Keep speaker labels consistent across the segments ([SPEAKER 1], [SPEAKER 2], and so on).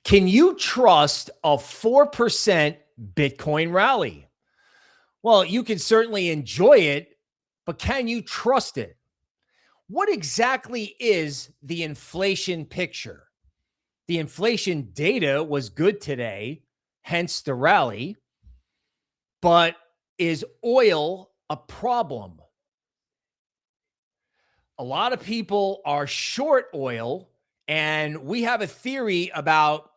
[SPEAKER 1] Can you trust a 4% Bitcoin rally? Well, you can certainly enjoy it, but can you trust it? What exactly is the inflation picture? The inflation data was good today, hence the rally. But is oil a problem? A lot of people are short oil, and we have a theory about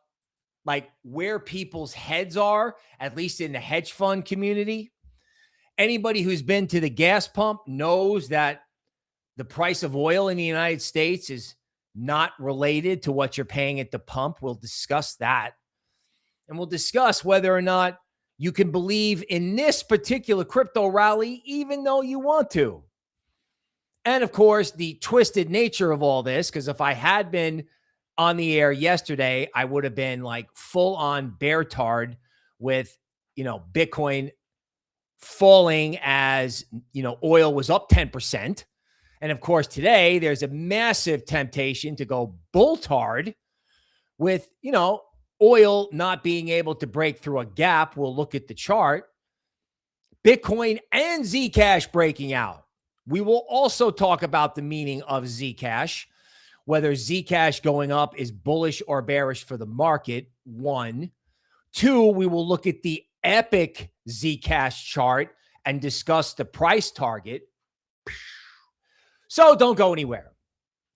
[SPEAKER 1] like where people's heads are, at least in the hedge fund community. Anybody who's been to the gas pump knows that the price of oil in the United States is not related to what you're paying at the pump. We'll discuss that. And we'll discuss whether or not you can believe in this particular crypto rally, even though you want to. And of course, the twisted nature of all this, because if I had been on the air yesterday, I would have been like full on bear tard with, Bitcoin falling as, oil was up 10%. And of course, today there's a massive temptation to go bull tard with, oil not being able to break through a gap. We'll look at the chart. Bitcoin and Zcash breaking out. We will also talk about the meaning of Zcash, whether Zcash going up is bullish or bearish for the market. 1. 2, we will look at the epic Zcash chart and discuss the price target. So don't go anywhere.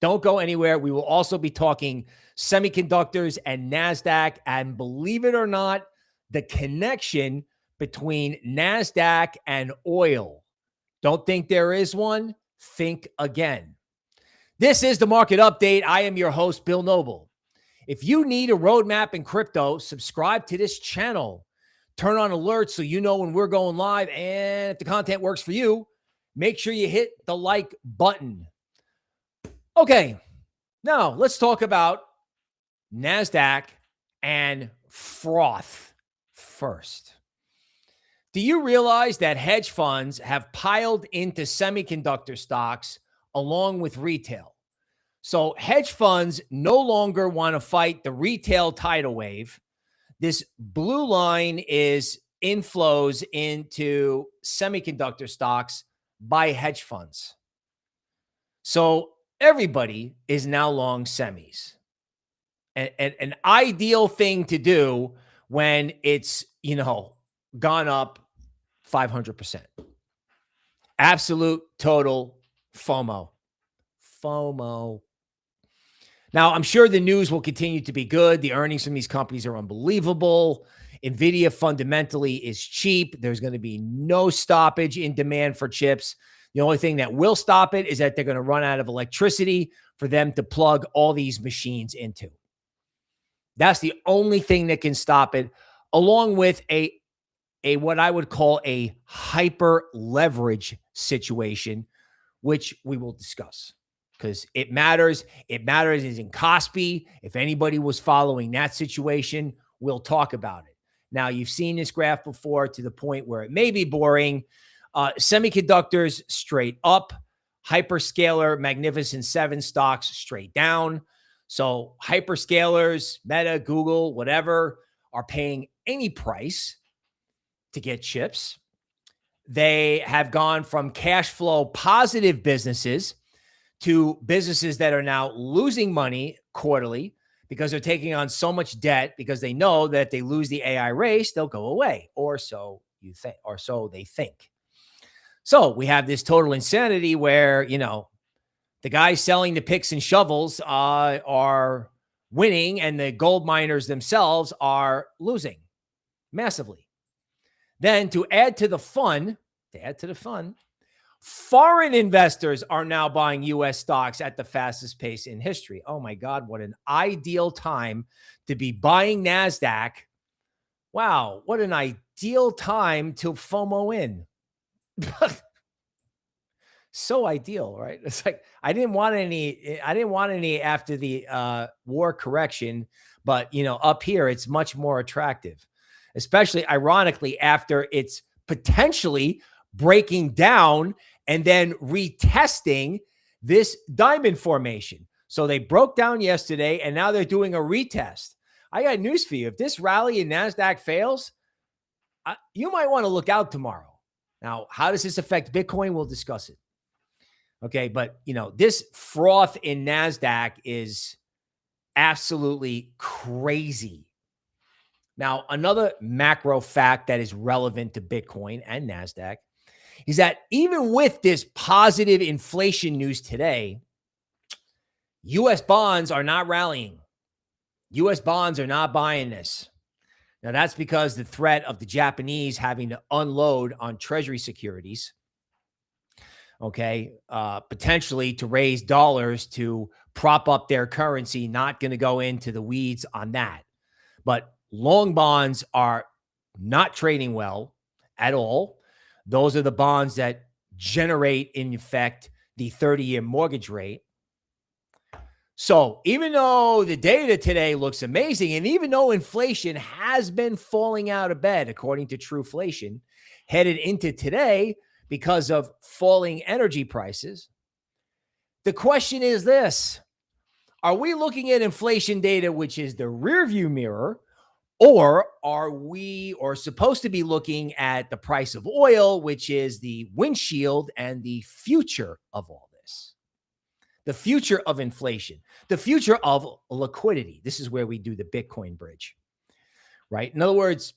[SPEAKER 1] Don't go anywhere. We will also be talking semiconductors and NASDAQ. And believe it or not, the connection between NASDAQ and oil. Don't think there is one? Think again. This is the market update. I am your host, Bill Noble. If you need a roadmap in crypto, subscribe to this channel. Turn on alerts so you know when we're going live. And if the content works for you, make sure you hit the like button. Okay, now let's talk about NASDAQ and Froth first. Do you realize that hedge funds have piled into semiconductor stocks along with retail? So hedge funds no longer want to fight the retail tidal wave. This blue line is inflows into semiconductor stocks by hedge funds. So everybody is now long semis. An ideal thing to do when it's, gone up 500%. Absolute total FOMO. Now, I'm sure the news will continue to be good. The earnings from these companies are unbelievable. NVIDIA fundamentally is cheap. There's going to be no stoppage in demand for chips. The only thing that will stop it is that they're going to run out of electricity for them to plug all these machines into. That's the only thing that can stop it, along with a what I would call a hyper leverage situation, which we will discuss because it matters. It matters is in Kospi. If anybody was following that situation, we'll talk about it. Now, you've seen this graph before to the point where it may be boring. Semiconductors straight up, hyperscaler Magnificent 7 stocks straight down. So hyperscalers, Meta, Google, whatever, are paying any price to get chips. They have gone from cash flow positive businesses to businesses that are now losing money quarterly because they're taking on so much debt because they know that if they lose the AI race, they'll go away, or so you think, or so they think. So we have this total insanity where, the guys selling the picks and shovels are winning and the gold miners themselves are losing massively. Then to add to the fun, foreign investors are now buying U.S. stocks at the fastest pace in history. Oh my God, what an ideal time to be buying NASDAQ. Wow, what an ideal time to FOMO in. So ideal, right? It's like I didn't want any after the war correction, but up here it's much more attractive, especially ironically after it's potentially breaking down and then retesting this diamond formation. So they broke down yesterday and now they're doing a retest. I got news for you. If this rally in NASDAQ fails, you might want to look out tomorrow. Now, how does this affect Bitcoin? We'll discuss it. Okay, but this froth in NASDAQ is absolutely crazy. Now, another macro fact that is relevant to Bitcoin and NASDAQ is that even with this positive inflation news today, U.S. bonds are not rallying. U.S. bonds are not buying this. Now, that's because the threat of the Japanese having to unload on Treasury securities, okay, potentially to raise dollars to prop up their currency. Not going to go into the weeds on that. But long bonds are not trading well at all. Those are the bonds that generate, in effect, the 30-year mortgage rate. So even though the data today looks amazing, and even though inflation has been falling out of bed, according to Trueflation, headed into today because of falling energy prices, the question is this: are we looking at inflation data, which is the rearview mirror, or are we supposed to be looking at the price of oil, which is the windshield and the future of all this? The future of inflation, the future of liquidity. This is where we do the Bitcoin bridge, right? In other words,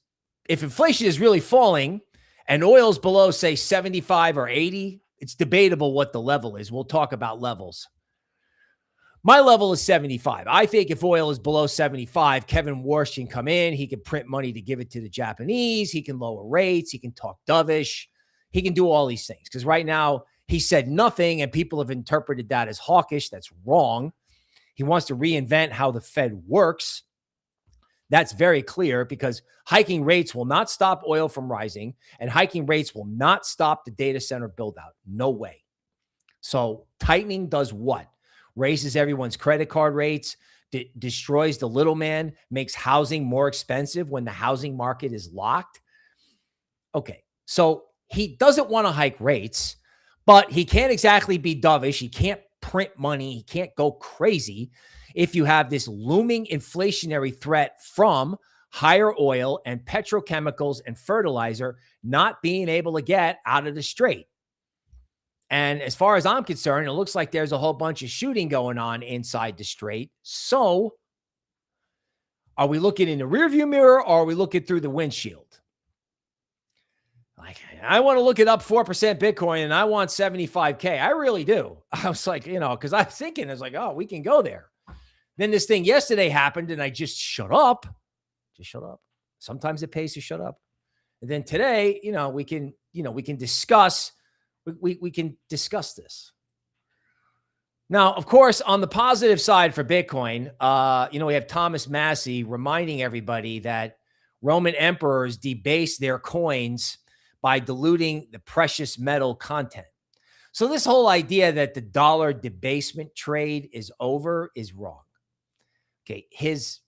[SPEAKER 1] if inflation is really falling and oil's below, say, 75 or 80, it's debatable what the level is. We'll talk about levels. My level is 75. I think if oil is below 75, Kevin Warsh can come in. He can print money to give it to the Japanese. He can lower rates. He can talk dovish. He can do all these things because right now he said nothing and people have interpreted that as hawkish. That's wrong. He wants to reinvent how the Fed works. That's very clear because hiking rates will not stop oil from rising and hiking rates will not stop the data center build out. No way. So tightening does what? Raises everyone's credit card rates, destroys the little man, makes housing more expensive when the housing market is locked. Okay, so he doesn't want to hike rates, but he can't exactly be dovish. He can't print money. He can't go crazy if you have this looming inflationary threat from higher oil and petrochemicals and fertilizer not being able to get out of the strait. And as far as I'm concerned, it looks like there's a whole bunch of shooting going on inside the strait. So are we looking in the rearview mirror or are we looking through the windshield? Like, I want to look it up 4% Bitcoin and I want 75K. I really do. I was like, because I was thinking, I was like, oh, we can go there. Then this thing yesterday happened and I just shut up. Just shut up. Sometimes it pays to shut up. And then today, we can discuss. We can discuss this. Now, of course, on the positive side for Bitcoin, we have Thomas Massey reminding everybody that Roman emperors debased their coins by diluting the precious metal content. So this whole idea that the dollar debasement trade is over is wrong. Okay, his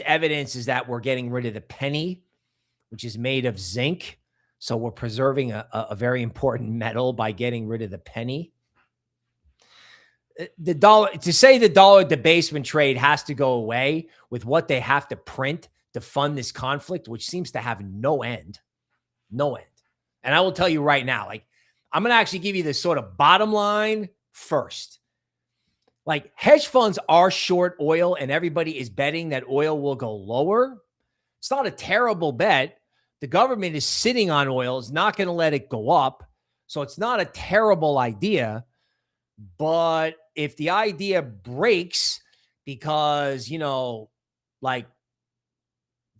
[SPEAKER 1] evidence is that we're getting rid of the penny, which is made of zinc. So we're preserving a very important metal by getting rid of the penny. The dollar, to say the dollar debasement trade has to go away with what they have to print to fund this conflict, which seems to have no end. No end. And I will tell you right now, I'm going to actually give you the sort of bottom line first. Hedge funds are short oil and everybody is betting that oil will go lower. It's not a terrible bet. The government is sitting on oil. It's not going to let it go up. So it's not a terrible idea. But if the idea breaks because, the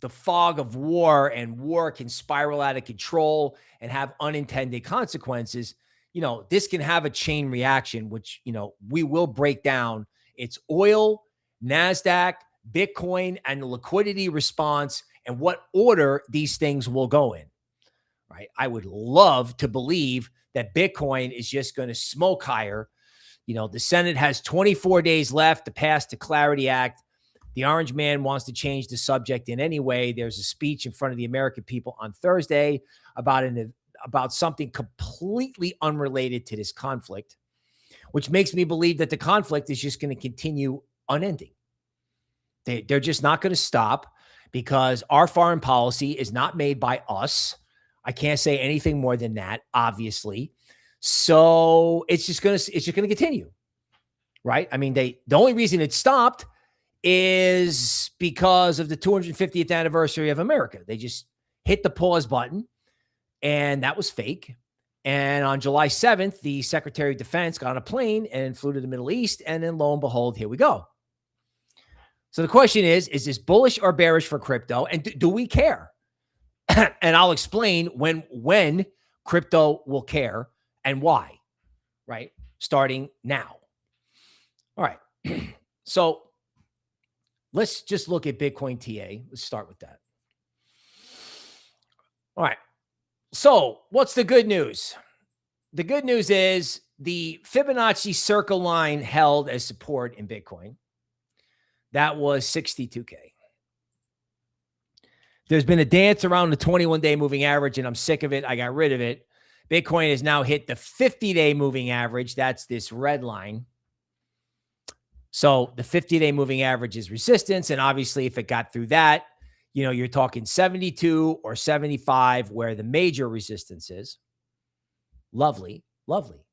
[SPEAKER 1] fog of war and war can spiral out of control and have unintended consequences, this can have a chain reaction, which, we will break down. It's oil, NASDAQ, Bitcoin, and the liquidity response and what order these things will go in, right? I would love to believe that Bitcoin is just going to smoke higher. The Senate has 24 days left to pass the Clarity Act. The Orange Man wants to change the subject in any way. There's a speech in front of the American people on Thursday about something completely unrelated to this conflict, which makes me believe that the conflict is just going to continue unending. They're just not going to stop because our foreign policy is not made by us. I can't say anything more than that, obviously. So it's just going to continue, right? I mean, the only reason it stopped is because of the 250th anniversary of America. They just hit the pause button, and that was fake. And on July 7th, the Secretary of Defense got on a plane and flew to the Middle East. And then lo and behold, here we go. So the question is this bullish or bearish for crypto? And do we care? And I'll explain when crypto will care and why, right? Starting now. All right. So let's just look at Bitcoin TA. Let's start with that. All right. So what's the good news? The good news is the Fibonacci circle line held as support in Bitcoin. That was 62K. There's been a dance around the 21-day moving average, and I'm sick of it. I got rid of it. Bitcoin has now hit the 50-day moving average. That's this red line. So the 50-day moving average is resistance. And obviously, if it got through that, you're talking 72 or 75 where the major resistance is. Lovely, lovely.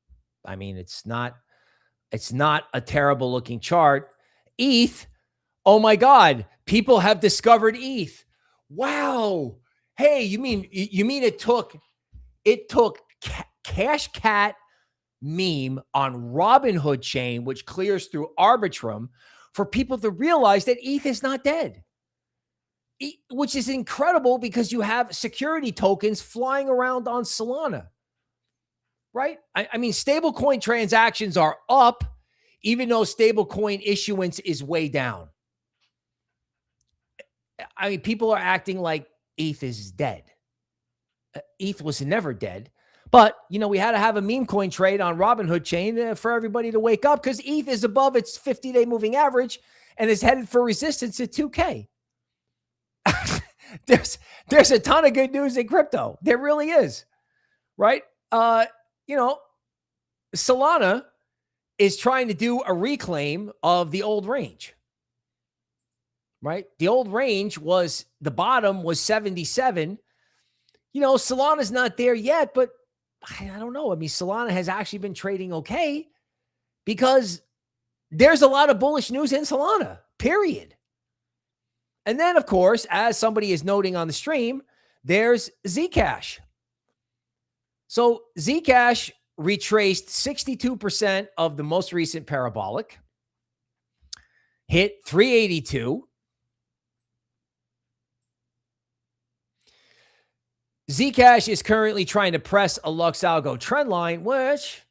[SPEAKER 1] I mean, it's not a terrible looking chart. ETH, oh my God, people have discovered ETH. Wow. Hey, you mean it took Cash Cat meme on Robinhood chain, which clears through Arbitrum, for people to realize that ETH is not dead, which is incredible because you have security tokens flying around on Solana, right? I mean, stablecoin transactions are up, even though stablecoin issuance is way down. I mean, people are acting like ETH is dead. ETH was never dead. But, we had to have a meme coin trade on Robinhood chain for everybody to wake up because ETH is above its 50-day moving average and is headed for resistance at 2K. There's a ton of good news in crypto. There really is, right? Solana is trying to do a reclaim of the old range, right? The old range the bottom was 77. Solana's not there yet, but I don't know. I mean, Solana has actually been trading okay because there's a lot of bullish news in Solana, period. And then, of course, as somebody is noting on the stream, there's Zcash. So Zcash retraced 62% of the most recent parabolic, hit 382. Zcash is currently trying to press a Lux Algo trend line, which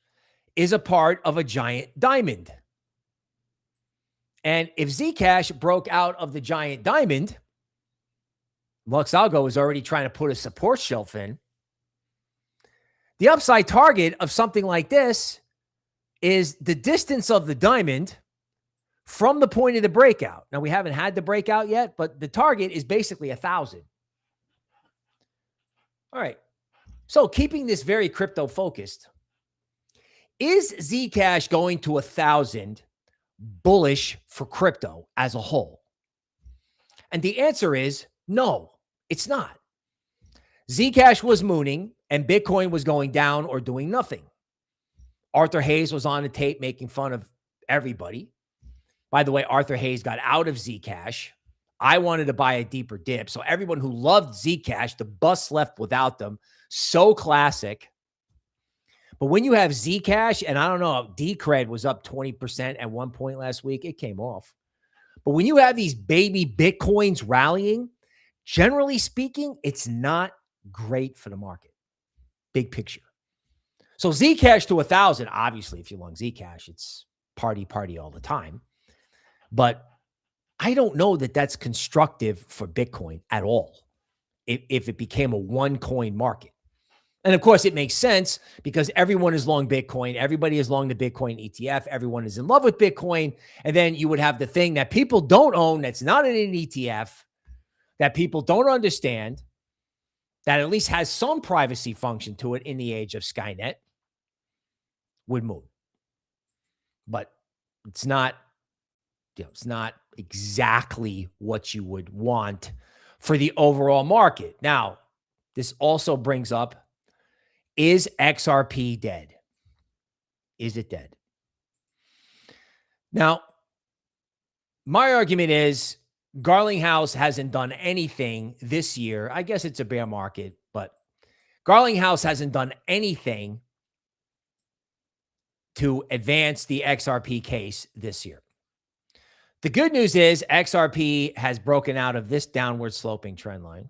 [SPEAKER 1] is a part of a giant diamond. And if Zcash broke out of the giant diamond, Lux Algo is already trying to put a support shelf in. The upside target of something like this is the distance of the diamond from the point of the breakout. Now, we haven't had the breakout yet, but the target is basically 1,000. All right. So keeping this very crypto focused, is Zcash going to 1,000 bullish for crypto as a whole? And the answer is no, it's not. Zcash was mooning and Bitcoin was going down or doing nothing. Arthur Hayes was on the tape making fun of everybody. By the way, Arthur Hayes got out of Zcash. I wanted to buy a deeper dip. So everyone who loved Zcash, the bus left without them. So classic. But when you have Zcash, and I don't know, Decred was up 20% at one point last week. It came off. But when you have these baby Bitcoins rallying, generally speaking, it's not great for the market. Big picture. So Zcash to 1,000, obviously, if you long Zcash, it's party all the time. But I don't know that that's constructive for Bitcoin at all if it became a one-coin market. And of course, it makes sense because everyone is long Bitcoin. Everybody is long the Bitcoin ETF. Everyone is in love with Bitcoin. And then you would have the thing that people don't own that's not in an ETF, that people don't understand, that at least has some privacy function to it in the age of Skynet, would move. But it's not exactly what you would want for the overall market. Now, this also brings up, is XRP dead? Is it dead? Now, my argument is Garlinghouse hasn't done anything this year. I guess it's a bear market, but Garlinghouse hasn't done anything to advance the XRP case this year. The good news is XRP has broken out of this downward sloping trend line.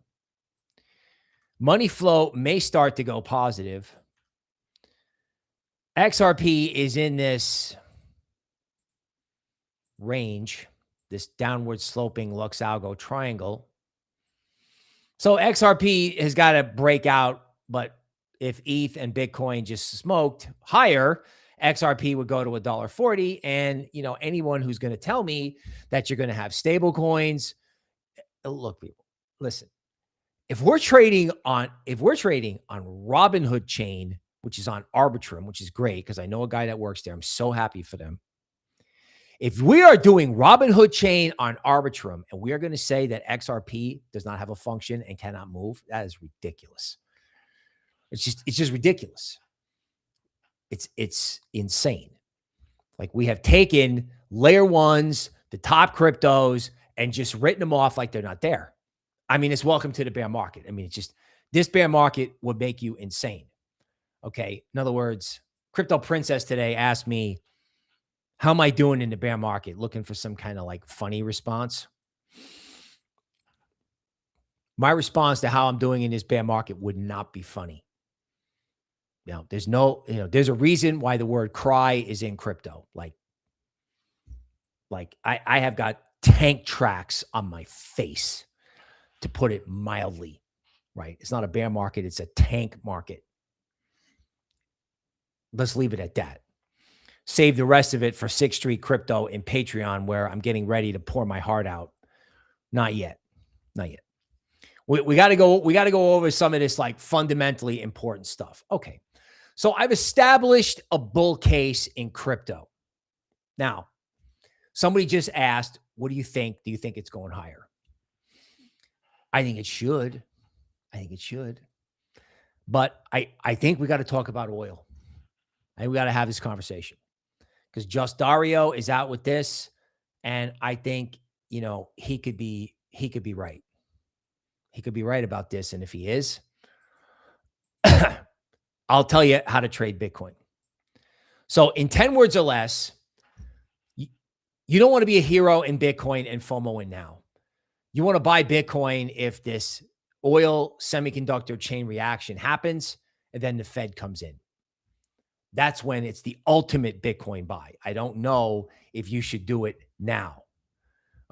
[SPEAKER 1] Money flow may start to go positive. XRP is in this range, this downward sloping Lux Algo triangle. So XRP has got to break out, but if ETH and Bitcoin just smoked higher, XRP would go to $1.40. And, you know, anyone who's going to tell me that you're going to have stable coins, look, people, listen, if we're trading on Robinhood chain, which is on Arbitrum, which is great because I know a guy that works there. I'm so happy for them. If we are doing Robinhood chain on Arbitrum and we are going to say that XRP does not have a function and cannot move, that is ridiculous. It's just ridiculous. It's insane. Like, we have taken layer ones, the top cryptos, and just written them off like they're not there. I mean, it's welcome to the bear market. I mean, it's just, this bear market would make you insane. Okay. In other words, Crypto Princess today asked me, how am I doing in the bear market? Looking for some kind of like funny response. My response to how I'm doing in this bear market would not be funny. Now, there's no, there's a reason why the word cry is in crypto. Like I have got tank tracks on my face, to put it mildly, right? It's not a bear market. It's a tank market. Let's leave it at that. Save the rest of it for 6th Street Crypto in Patreon, where I'm getting ready to pour my heart out. Not yet. Not yet. We got to go over some of this like fundamentally important stuff. Okay. So I've established a bull case in crypto. Now, somebody just asked, what do you think? Do you think it's going higher? I think it should. I think it should. But I think we got to talk about oil. I think we got to have this conversation, because Just Dario is out with this. And I think, he could be right. He could be right about this. And if he is, I'll tell you how to trade Bitcoin. So in 10 words or less, you don't want to be a hero in Bitcoin and FOMO in now. You want to buy Bitcoin if this oil semiconductor chain reaction happens and then the Fed comes in. That's when it's the ultimate Bitcoin buy. I don't know if you should do it now.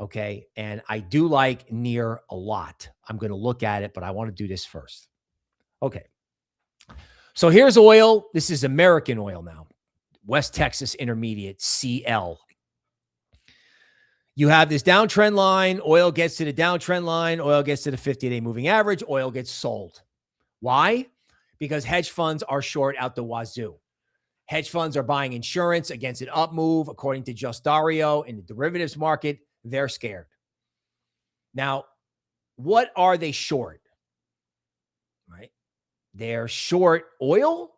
[SPEAKER 1] Okay. And I do like NEAR a lot. I'm going to look at it, but I want to do this first. Okay. So here's oil. This is American oil now. West Texas Intermediate, CL. You have this downtrend line. Oil gets to the downtrend line. Oil gets to the 50-day moving average. Oil gets sold. Why? Because hedge funds are short out the wazoo. Hedge funds are buying insurance against an up move. According to Just Dario in the derivatives market, they're scared. Now, what are they short? Right? They're short oil,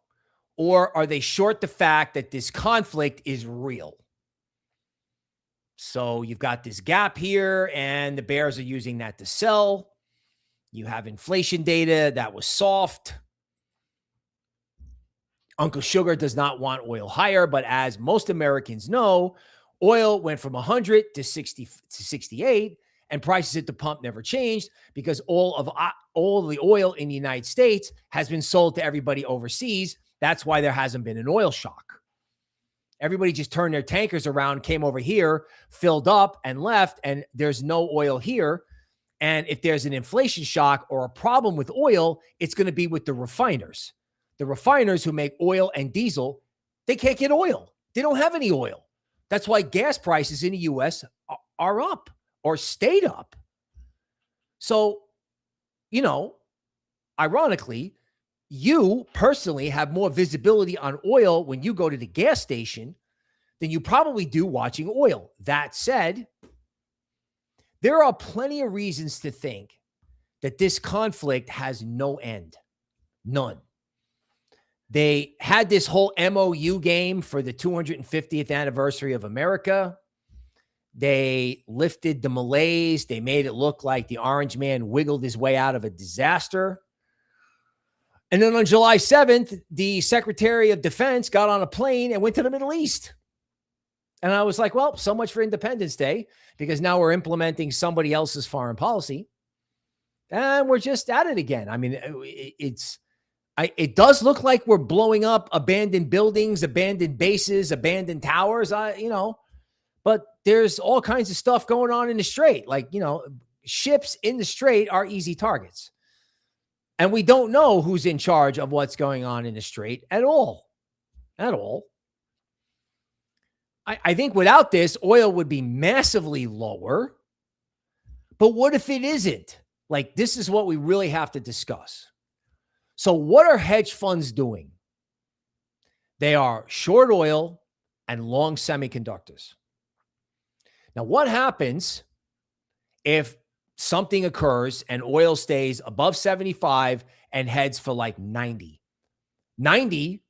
[SPEAKER 1] or are they short the fact that this conflict is real? So you've got this gap here, and the bears are using that to sell. You have inflation data that was soft. Uncle Sugar does not want oil higher, but as most Americans know, oil went from 100 to 60 to 68, and prices at the pump never changed because all of the oil in the United States has been sold to everybody overseas. That's why there hasn't been an oil shock. Everybody just turned their tankers around, came over here, filled up, and left, and there's no oil here. And if there's an inflation shock or a problem with oil, it's going to be with the refiners. The refiners who make oil and diesel, they can't get oil. They don't have any oil. That's why gas prices in the U.S. are up or stayed up. So, ironically, you personally have more visibility on oil when you go to the gas station than you probably do watching oil. That said, There are plenty of reasons to think that this conflict has no end. None. They had this whole MOU game for the 250th anniversary of America. They lifted the malaise. They made it look like the orange man wiggled his way out of a disaster. And then on July 7th, the Secretary of Defense got on a plane and went to the Middle East. And I was like, well, so much for Independence Day, because now we're implementing somebody else's foreign policy. And we're just at it again. I mean, it does look like we're blowing up abandoned buildings, abandoned bases, abandoned towers, but there's all kinds of stuff going on in the Strait. Like, ships in the Strait are easy targets. And we don't know who's in charge of what's going on in the Strait at all. At all. I think without this, oil would be massively lower. But what if it isn't? Like, this is what we really have to discuss. So what are hedge funds doing? They are short oil and long semiconductors. Now, what happens if something occurs and oil stays above 75 and heads for like 90? 90,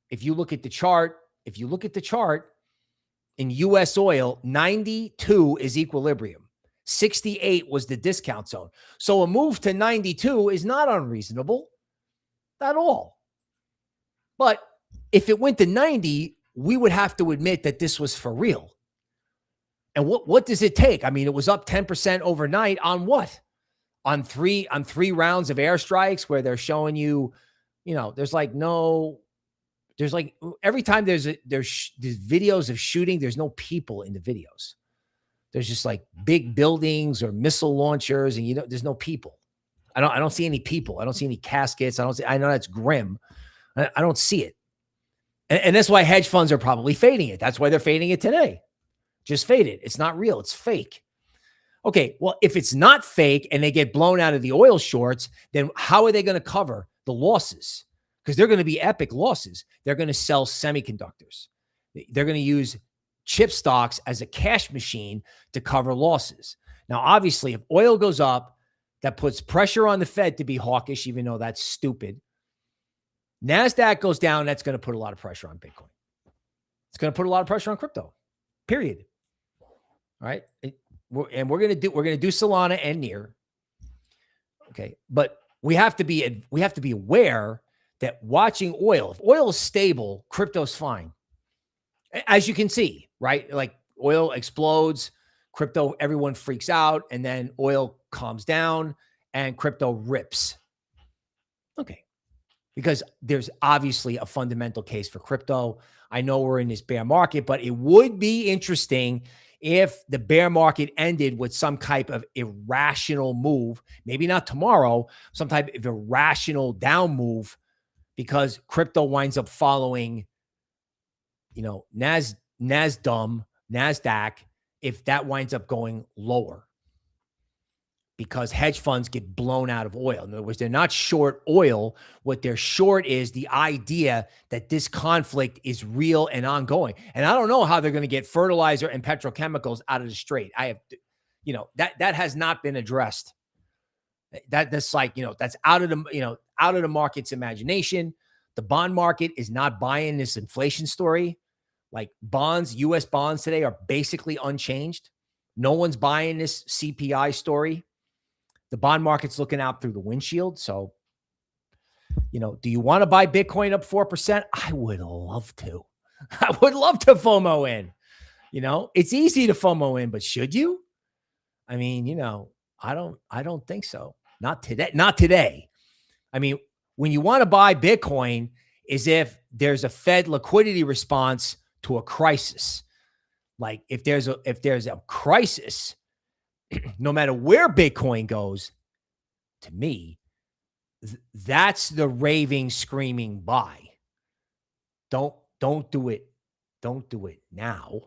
[SPEAKER 1] if you look at the chart, in US oil, 92 is equilibrium. 68 was the discount zone. So a move to 92 is not unreasonable at all. But if it went to 90, we would have to admit that this was for real. And what does it take? I mean, it was up 10% overnight on what? On three rounds of airstrikes where they're showing you, there's like every time there's videos of shooting, there's no people in the videos. There's just like big buildings or missile launchers, and there's no people. I don't see any people. I don't see any caskets. I know that's grim. I don't see it. And that's why hedge funds are probably fading it. That's why they're fading it today. Just fade it. It's not real. It's fake. Okay, well, if it's not fake and they get blown out of the oil shorts, then how are they going to cover the losses? Because they're going to be epic losses. They're going to sell semiconductors. They're going to use chip stocks as a cash machine to cover losses. Now, obviously, if oil goes up, that puts pressure on the Fed to be hawkish, even though that's stupid. NASDAQ goes down, that's going to put a lot of pressure on Bitcoin. It's going to put a lot of pressure on crypto, period. All right. And we're going to do Solana and NEAR. Okay. But we have to be aware that watching oil, if oil is stable, crypto's fine. As you can see, right? Like oil explodes, crypto, everyone freaks out, and then oil calms down and crypto rips. Okay. Because there's obviously a fundamental case for crypto. I know we're in this bear market, but it would be interesting if the bear market ended with some type of irrational move, maybe not tomorrow, some type of irrational down move, because crypto winds up following, NASDAQ, if that winds up going lower, because hedge funds get blown out of oil. In other words, they're not short oil. What they're short is the idea that this conflict is real and ongoing. And I don't know how they're going to get fertilizer and petrochemicals out of the Strait. That has not been addressed. That's like, that's out of the market's imagination. The bond market is not buying this inflation story. Like bonds, US bonds today are basically unchanged. No one's buying this CPI story. The bond market's looking out through the windshield. So, do you want to buy Bitcoin up 4%? I would love to. I would love to FOMO in. It's easy to FOMO in, but should you? I mean, I don't think so. Not today. Not today. I mean, when you want to buy Bitcoin is if there's a Fed liquidity response to a crisis. Like if there's a crisis, no matter where Bitcoin goes, to me, that's the raving, screaming buy. Don't do it. Don't do it now.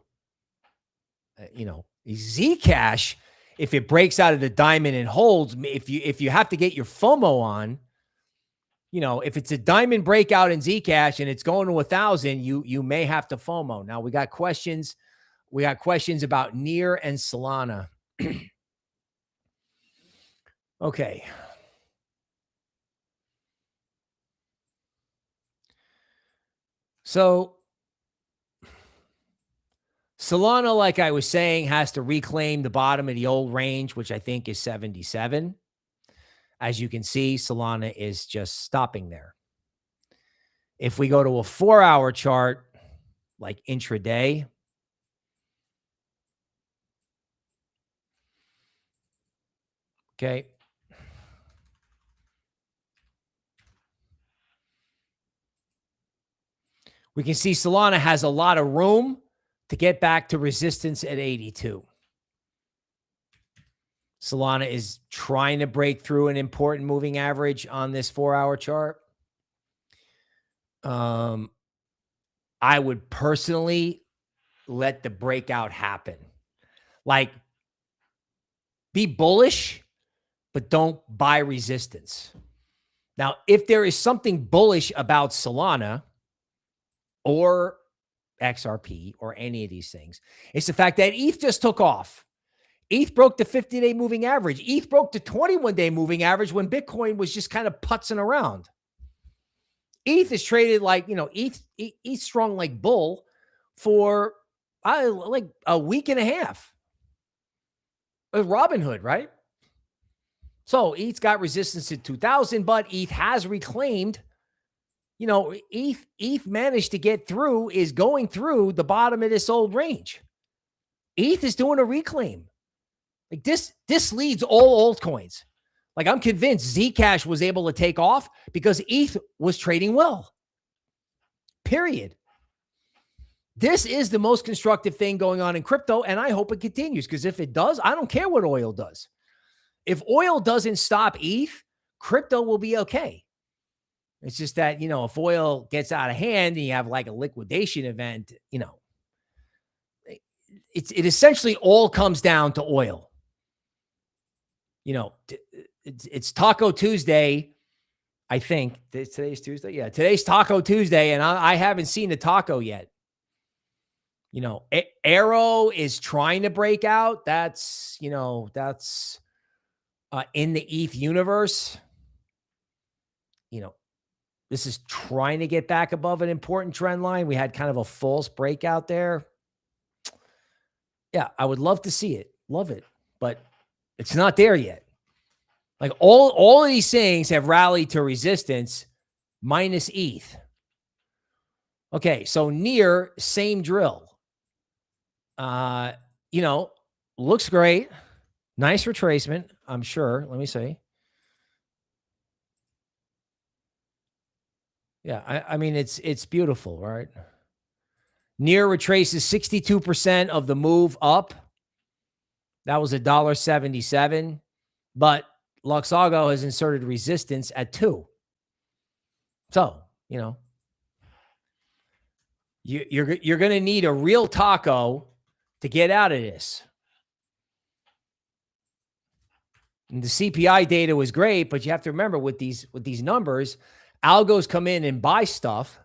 [SPEAKER 1] Zcash, if it breaks out of the diamond and holds, if you have to get your FOMO on, if it's a diamond breakout in Zcash and it's going to 1,000, you may have to FOMO. Now we got questions. We got questions about NEAR and Solana. Okay. So Solana, like I was saying, has to reclaim the bottom of the old range, which I think is 77. As you can see, Solana is just stopping there. If we go to a 4-hour chart, like intraday, okay, we can see Solana has a lot of room to get back to resistance at 82. Solana is trying to break through an important moving average on this 4-hour chart. I would personally let the breakout happen. Like, be bullish, but don't buy resistance. Now, if there is something bullish about Solana or XRP or any of these things, it's the fact that ETH just took off. ETH broke the 50-day moving average. ETH broke the 21-day moving average when Bitcoin was just kind of putzing around. ETH is traded like, ETH strong like bull for like a week and a half. Robinhood, right? So ETH's got resistance at 2,000, but ETH has reclaimed. ETH managed to get through, is going through the bottom of this old range. ETH is doing a reclaim. Like this leads all altcoins. Like, I'm convinced Zcash was able to take off because ETH was trading well. Period. This is the most constructive thing going on in crypto, and I hope it continues, because if it does, I don't care what oil does. If oil doesn't stop ETH, crypto will be okay. It's just that, if oil gets out of hand and you have like a liquidation event, it essentially all comes down to oil. It's Taco Tuesday. I think today's Tuesday. Yeah, today's Taco Tuesday, and I haven't seen the taco yet. AERO is trying to break out. That's in the ETH universe. This is trying to get back above an important trend line. We had kind of a false breakout there. Yeah, I would love to see it. Love it. But it's not there yet. Like, all of these things have rallied to resistance minus ETH. Okay, so near, same drill. Looks great. Nice retracement, I'm sure. Let me see. Yeah, I mean, it's beautiful, right? Near retraces 62% of the move up. That was $1.77. But Luxago has inserted resistance at 2. So, you're going to need a real taco to get out of this. And the CPI data was great, but you have to remember, with these numbers, algos come in and buy stuff,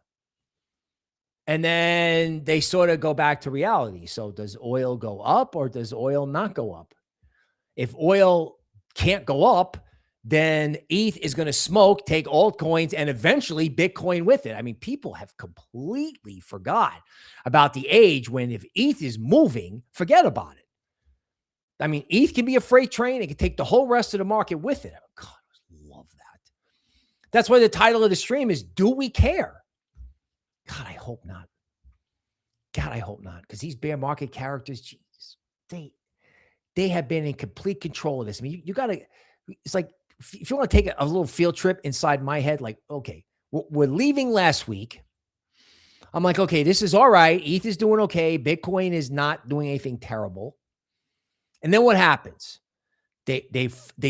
[SPEAKER 1] and then they sort of go back to reality. So does oil go up or does oil not go up? If oil can't go up, then ETH is going to smoke, take altcoins, and eventually Bitcoin with it. I mean, people have completely forgot about the age when if ETH is moving, forget about it. I mean, ETH can be a freight train. It can take the whole rest of the market with it. Oh, God, I love that. That's why the title of the stream is, Do We Care? God, I hope not. God, I hope not. Because these bear market characters, geez, they have been in complete control of this. I mean, you got to, it's like, if you want to take a little field trip inside my head, like, okay, we're leaving last week. I'm like, okay, this is all right. ETH is doing okay. Bitcoin is not doing anything terrible. And then what happens? They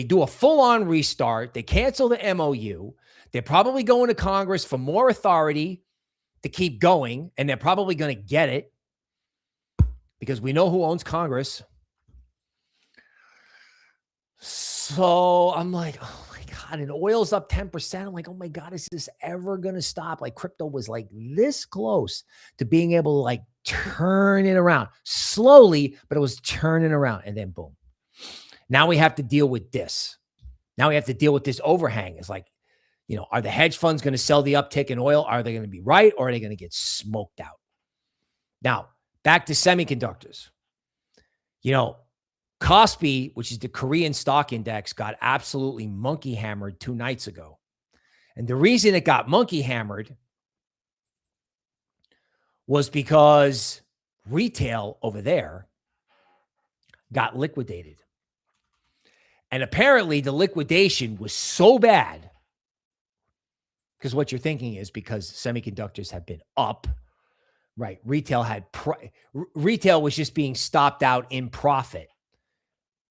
[SPEAKER 1] do a full-on restart. They cancel the MOU. They're probably going to Congress for more authority to keep going, and they're probably going to get it because we know who owns Congress. So I'm like, oh my God, and oil's up 10%. I'm like, oh my God, is this ever going to stop? Like, crypto was like this close to being able to like turn it around slowly, but it was turning around, and then boom. Now we have to deal with this. Now we have to deal with this overhang. It's like, are the hedge funds going to sell the uptick in oil? Are they going to be right, or are they going to get smoked out? Now, back to semiconductors. Kospi, which is the Korean stock index, got absolutely monkey hammered 2 nights ago. And the reason it got monkey hammered was because retail over there got liquidated. And apparently the liquidation was so bad, because what you're thinking is because semiconductors have been up, right? Retail was just being stopped out in profit.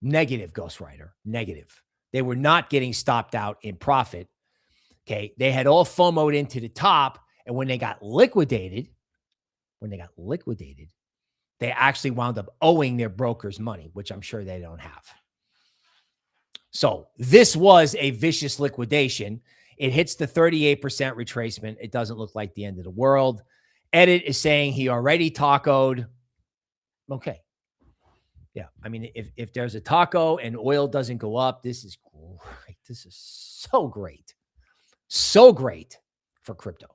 [SPEAKER 1] Negative, Ghostwriter, negative. They were not getting stopped out in profit. Okay. They had all FOMO'd into the top. And when they got liquidated, they actually wound up owing their brokers money, which I'm sure they don't have. So this was a vicious liquidation. It hits the 38% retracement. It doesn't look like the end of the world. Edit is saying he already tacoed. Okay. Yeah. I mean, if there's a taco and oil doesn't go up, this is great. This is so great. So great for crypto.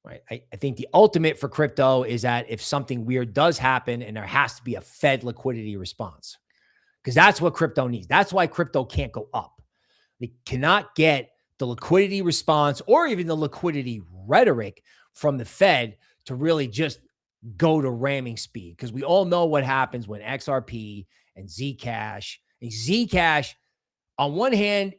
[SPEAKER 1] Right. I think the ultimate for crypto is that if something weird does happen and there has to be a Fed liquidity response, because that's what crypto needs. That's why crypto can't go up. They cannot get the liquidity response or even the liquidity rhetoric from the Fed to really just go to ramming speed, because we all know what happens when XRP and Zcash, on one hand,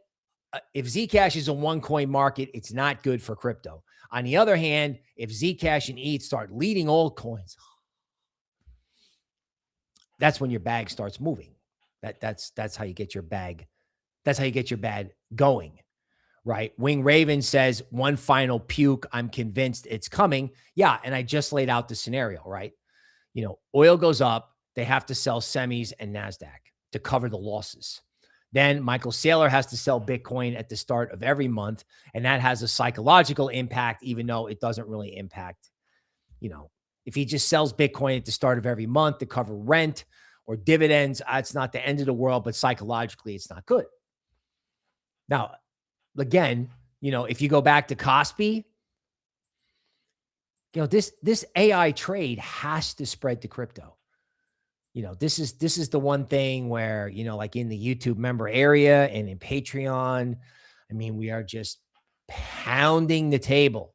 [SPEAKER 1] if Zcash is a one coin market, it's not good for crypto. On the other hand, if Zcash and ETH start leading altcoins, that's when your bag starts moving. That's how you get your bag. That's how you get your bag going, right? Wing Raven says one final puke. I'm convinced it's coming. Yeah. And I just laid out the scenario, right? Oil goes up. They have to sell semis and NASDAQ to cover the losses. Then Michael Saylor has to sell Bitcoin at the start of every month. And that has a psychological impact, even though it doesn't really impact, if he just sells Bitcoin at the start of every month to cover rent or dividends, it's not the end of the world, but psychologically, it's not good. Now, again, if you go back to Kospi, this AI trade has to spread to crypto. This is the one thing where, like in the YouTube member area and in Patreon, I mean, we are just pounding the table.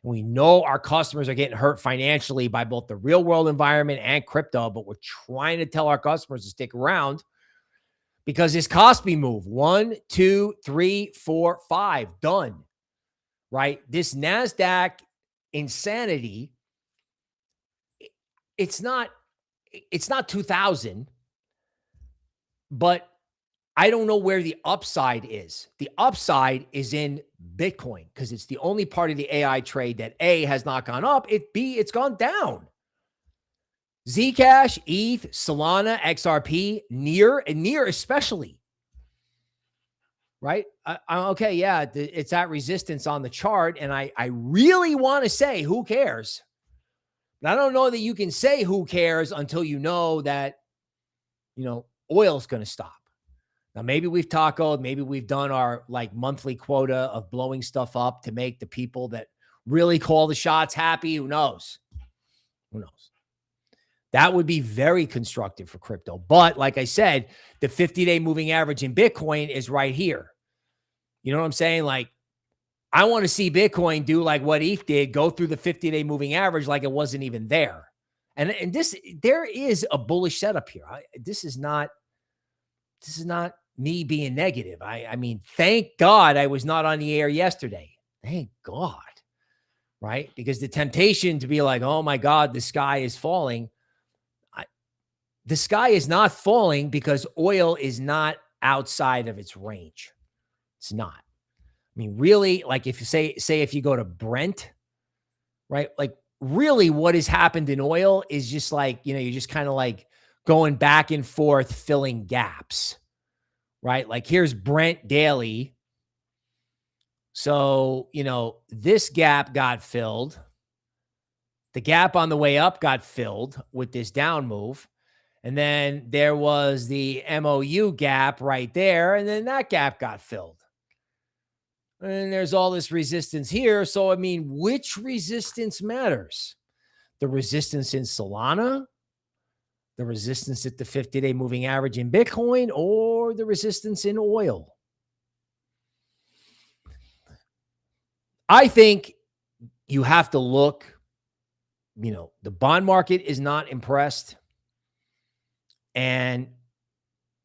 [SPEAKER 1] And we know our customers are getting hurt financially by both the real world environment and crypto, but we're trying to tell our customers to stick around because this Kospi move, 1, 2, 3, 4, 5, done, right? This NASDAQ insanity, it's not 2000, but I don't know where the upside is. The upside is in Bitcoin because it's the only part of the AI trade that A, has not gone up, B, it's gone down. Zcash, ETH, Solana, XRP, near especially, right? Okay, yeah, it's at resistance on the chart, and I really want to say who cares? But I don't know that you can say who cares until you know that, oil's going to stop. Now, maybe we've tacoed, maybe we've done our monthly quota of blowing stuff up to make the people that really call the shots happy. Who knows? Who knows? That would be very constructive for crypto. But like I said, the 50-day moving average in Bitcoin is right here. You know what I'm saying? I want to see Bitcoin do like what ETH did, go through the 50-day moving average like it wasn't even there. And there is a bullish setup here. This is not me being negative. I mean, thank God I was not on the air yesterday. Thank God, right? Because the temptation to be like, oh my God, the sky is falling. The sky is not falling because oil is not outside of its range. It's not. I mean, really, if you say if you go to Brent, right? Really what has happened in oil is just you're just kind of going back and forth, filling gaps, right? Here's Brent daily. So, this gap got filled. The gap on the way up got filled with this down move. And then there was the MOU gap right there. And then that gap got filled. And there's all this resistance here. So, I mean, which resistance matters? The resistance in Solana, the resistance at the 50-day moving average in Bitcoin, or the resistance in oil? I think you have to look, the bond market is not impressed. And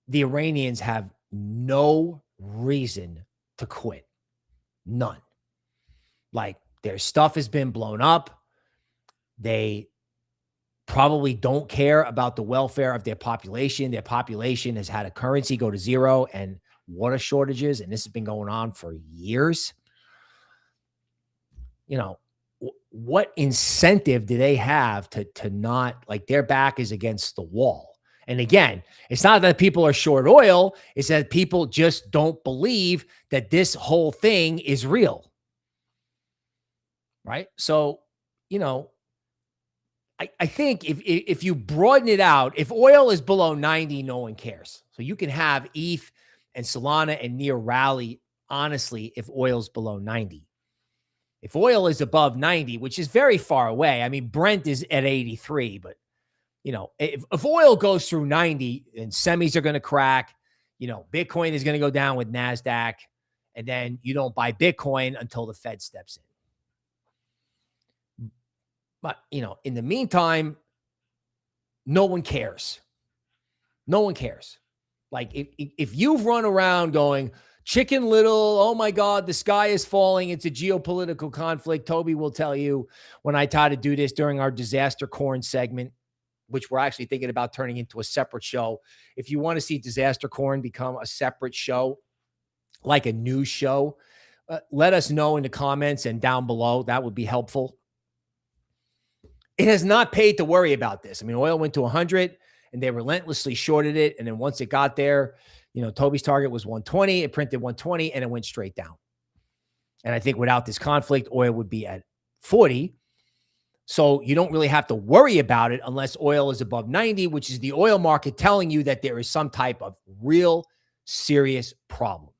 [SPEAKER 1] the Iranians have no reason to quit. None. Like, their stuff has been blown up. They probably don't care about the welfare of their population. Their population has had a currency go to zero and water shortages, and this has been going on for years. What incentive do they have to not, like, their back is against the wall? And again, it's not that people are short oil. It's that people just don't believe that this whole thing is real. Right? So, I think if you broaden it out, if oil is below 90, no one cares. So you can have ETH and Solana and near rally, honestly, if oil's below 90. If oil is above 90, which is very far away, I mean, Brent is at 83, but if oil goes through 90, then semis are going to crack. Bitcoin is going to go down with NASDAQ, and then you don't buy Bitcoin until the Fed steps in. But, in the meantime, no one cares. No one cares. Like, if you've run around going, Chicken Little, oh my God, the sky is falling, it's a geopolitical conflict. Toby will tell you when I try to do this during our disaster corn segment, which we're actually thinking about turning into a separate show. If you want to see disaster corn become a separate show, like a news show, let us know in the comments and down below. That would be helpful. It has not paid to worry about this. I mean, oil went to 100 and they relentlessly shorted it. And then once it got there, Toby's target was 120. It printed 120 and it went straight down. And I think without this conflict, oil would be at 40. So you don't really have to worry about it unless oil is above 90, which is the oil market telling you that there is some type of real serious problem.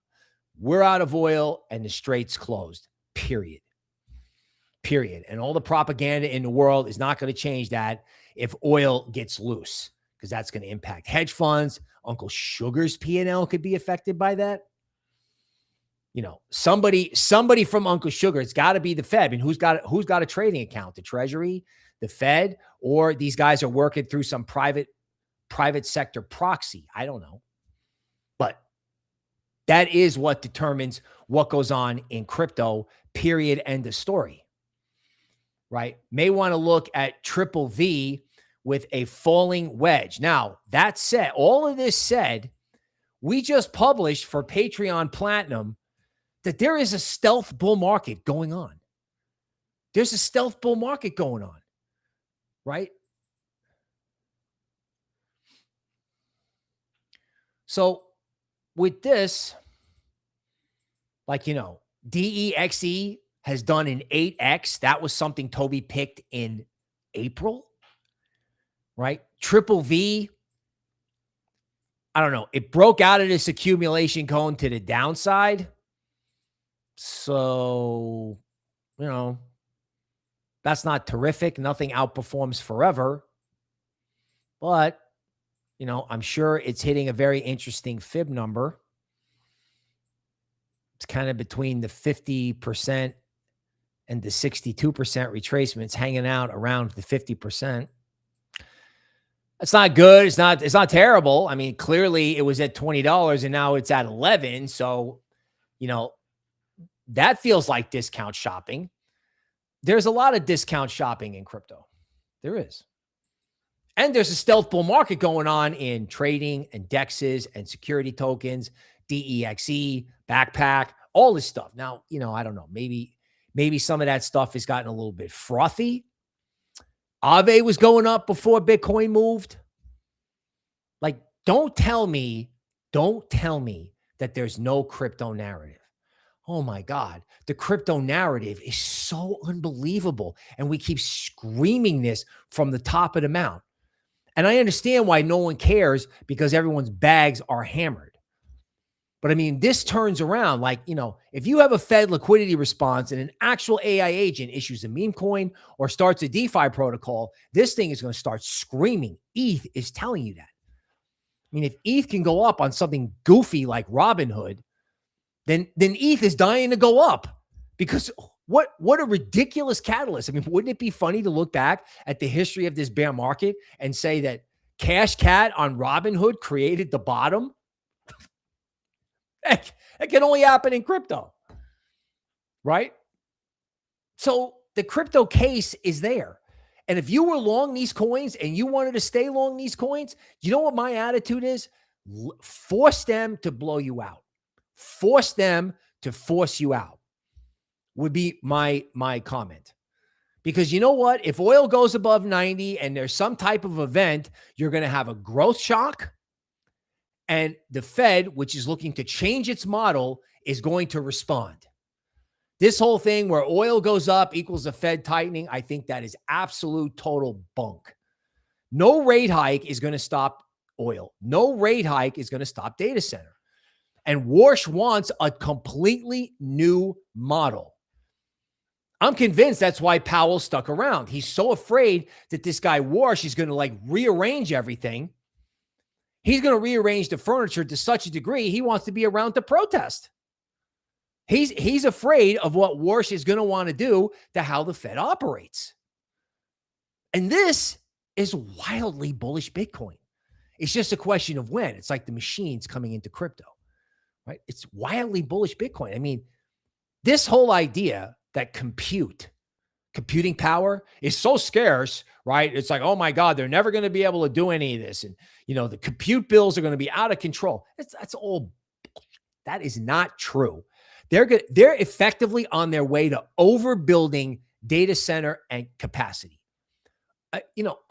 [SPEAKER 1] We're out of oil and the strait's closed, period. Period. And all the propaganda in the world is not going to change that if oil gets loose, because that's going to impact hedge funds. Uncle Sugar's P&L could be affected by that. Somebody from Uncle Sugar, it's got to be the Fed. And who's got a trading account? The Treasury, the Fed, or these guys are working through some private sector proxy. I don't know. But that is what determines what goes on in crypto, period, end of story. Right? May want to look at Triple V with a falling wedge. Now, that said, all of this said, we just published for Patreon Platinum that there is a stealth bull market going on. There's a stealth bull market going on, right? So with this, DEXE has done an 8X. That was something Toby picked in April, right? Triple V, I don't know. It broke out of this accumulation cone to the downside. So, that's not terrific. Nothing outperforms forever. But, I'm sure it's hitting a very interesting fib number. It's kind of between the 50% and the 62% retracement. It's hanging out around the 50%. That's not good. It's not terrible. I mean, clearly it was at $20 and now it's at 11. So, that feels like discount shopping. There's a lot of discount shopping in crypto. There is. And there's a stealth bull market going on in trading and DEXs and security tokens, DEXE, backpack, all this stuff. Now, I don't know. Maybe some of that stuff has gotten a little bit frothy. Aave was going up before Bitcoin moved. Like, don't tell me that there's no crypto narrative. Oh my God, the crypto narrative is so unbelievable. And we keep screaming this from the top of the mountain. And I understand why no one cares, because everyone's bags are hammered. But I mean, this turns around. Like, if you have a Fed liquidity response and an actual AI agent issues a meme coin or starts a DeFi protocol, this thing is going to start screaming. ETH is telling you that. I mean, if ETH can go up on something goofy like Robinhood, then ETH is dying to go up, because what a ridiculous catalyst. I mean, wouldn't it be funny to look back at the history of this bear market and say that Cash Cat on Robinhood created the bottom? It can only happen in crypto, right? So the crypto case is there. And if you were long these coins and you wanted to stay long these coins, you know what my attitude is? Force them to blow you out. Force them to force you out would be my comment. Because you know what? If oil goes above 90 and there's some type of event, you're going to have a growth shock. And the Fed, which is looking to change its model, is going to respond. This whole thing where oil goes up equals the Fed tightening, I think that is absolute total bunk. No rate hike is going to stop oil. No rate hike is going to stop data center. And Warsh wants a completely new model. I'm convinced that's why Powell stuck around. He's so afraid that this guy Warsh is going to rearrange everything. He's going to rearrange the furniture to such a degree he wants to be around to protest. He's afraid of what Warsh is going to want to do to how the Fed operates. And this is wildly bullish Bitcoin. It's just a question of when. It's like the machines coming into crypto, right? It's wildly bullish Bitcoin. I mean, this whole idea that computing power is so scarce, right? It's like, oh my God, they're never going to be able to do any of this. And, the compute bills are going to be out of control. That's all. That is not true. They're effectively on their way to overbuilding data center and capacity.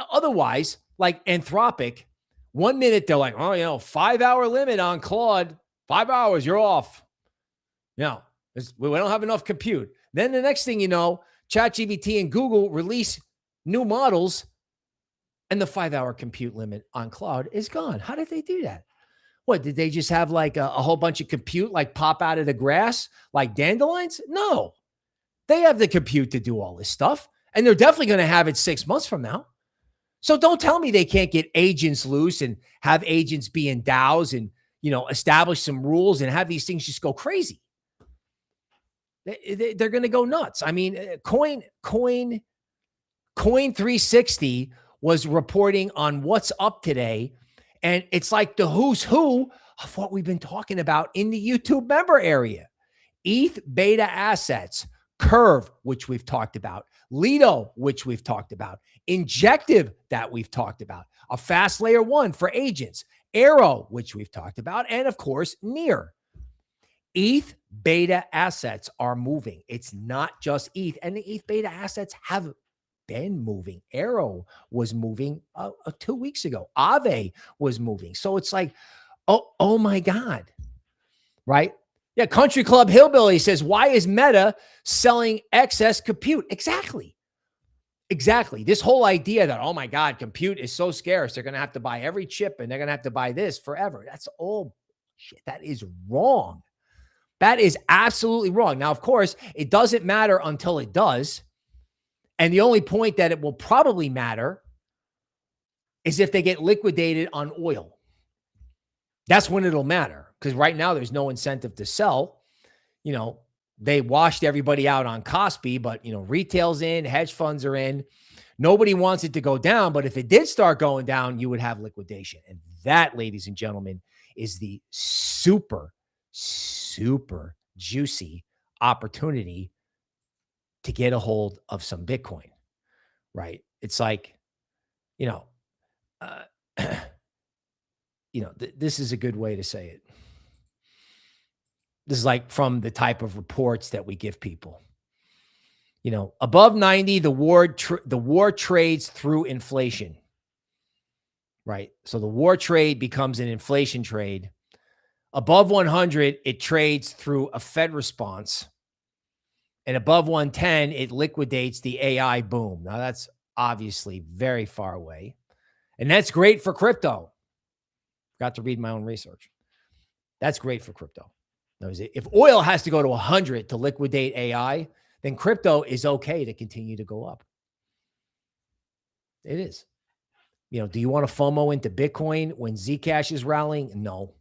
[SPEAKER 1] Otherwise, like Anthropic, 1 minute they're like, 5-hour limit on Claude, 5 hours, you're off. We don't have enough compute. Then the next thing you know, ChatGPT and Google release new models, and the 5-hour compute limit on Claude is gone. How did they do that? What, did they just have like a whole bunch of compute pop out of the grass like dandelions? No, they have the compute to do all this stuff, and they're definitely going to have it 6 months from now. So don't tell me they can't get agents loose and have agents be in DAOs and, establish some rules and have these things just go crazy. They're going to go nuts. I mean, Coin 360 was reporting on what's up today. And it's like the who's who of what we've been talking about in the YouTube member area. ETH beta assets, Curve, which we've talked about, Lido, which we've talked about, Injective, that we've talked about, a fast layer 1 for agents, AERO, which we've talked about, and of course, Near. ETH beta assets are moving. It's not just ETH, and the ETH beta assets have been moving. AERO was moving 2 weeks ago. Aave was moving. So it's like, oh my God, right? Yeah, Country Club Hillbilly says, why is Meta selling excess compute? Exactly. This whole idea that, oh my God, compute is so scarce, they're going to have to buy every chip and they're going to have to buy this forever. That's all shit. That is wrong. That is absolutely wrong. Now, of course, it doesn't matter until it does. And the only point that it will probably matter is if they get liquidated on oil. That's when it'll matter, because right now there's no incentive to sell. They washed everybody out on Kospi, but, retail's in, hedge funds are in. Nobody wants it to go down, but if it did start going down, you would have liquidation. And that, ladies and gentlemen, is the super, super juicy opportunity to get a hold of some Bitcoin, right? It's like, this is a good way to say it. This is like from the type of reports that we give people. Above 90, the war trades through inflation, right? So the war trade becomes an inflation trade. Above 100, it trades through a Fed response. And above 110, it liquidates the AI boom. Now, that's obviously very far away. And that's great for crypto. Got to read my own research. That's great for crypto. If oil has to go to 100 to liquidate AI, then crypto is okay to continue to go up. It is. Do you want to FOMO into Bitcoin when Zcash is rallying? No.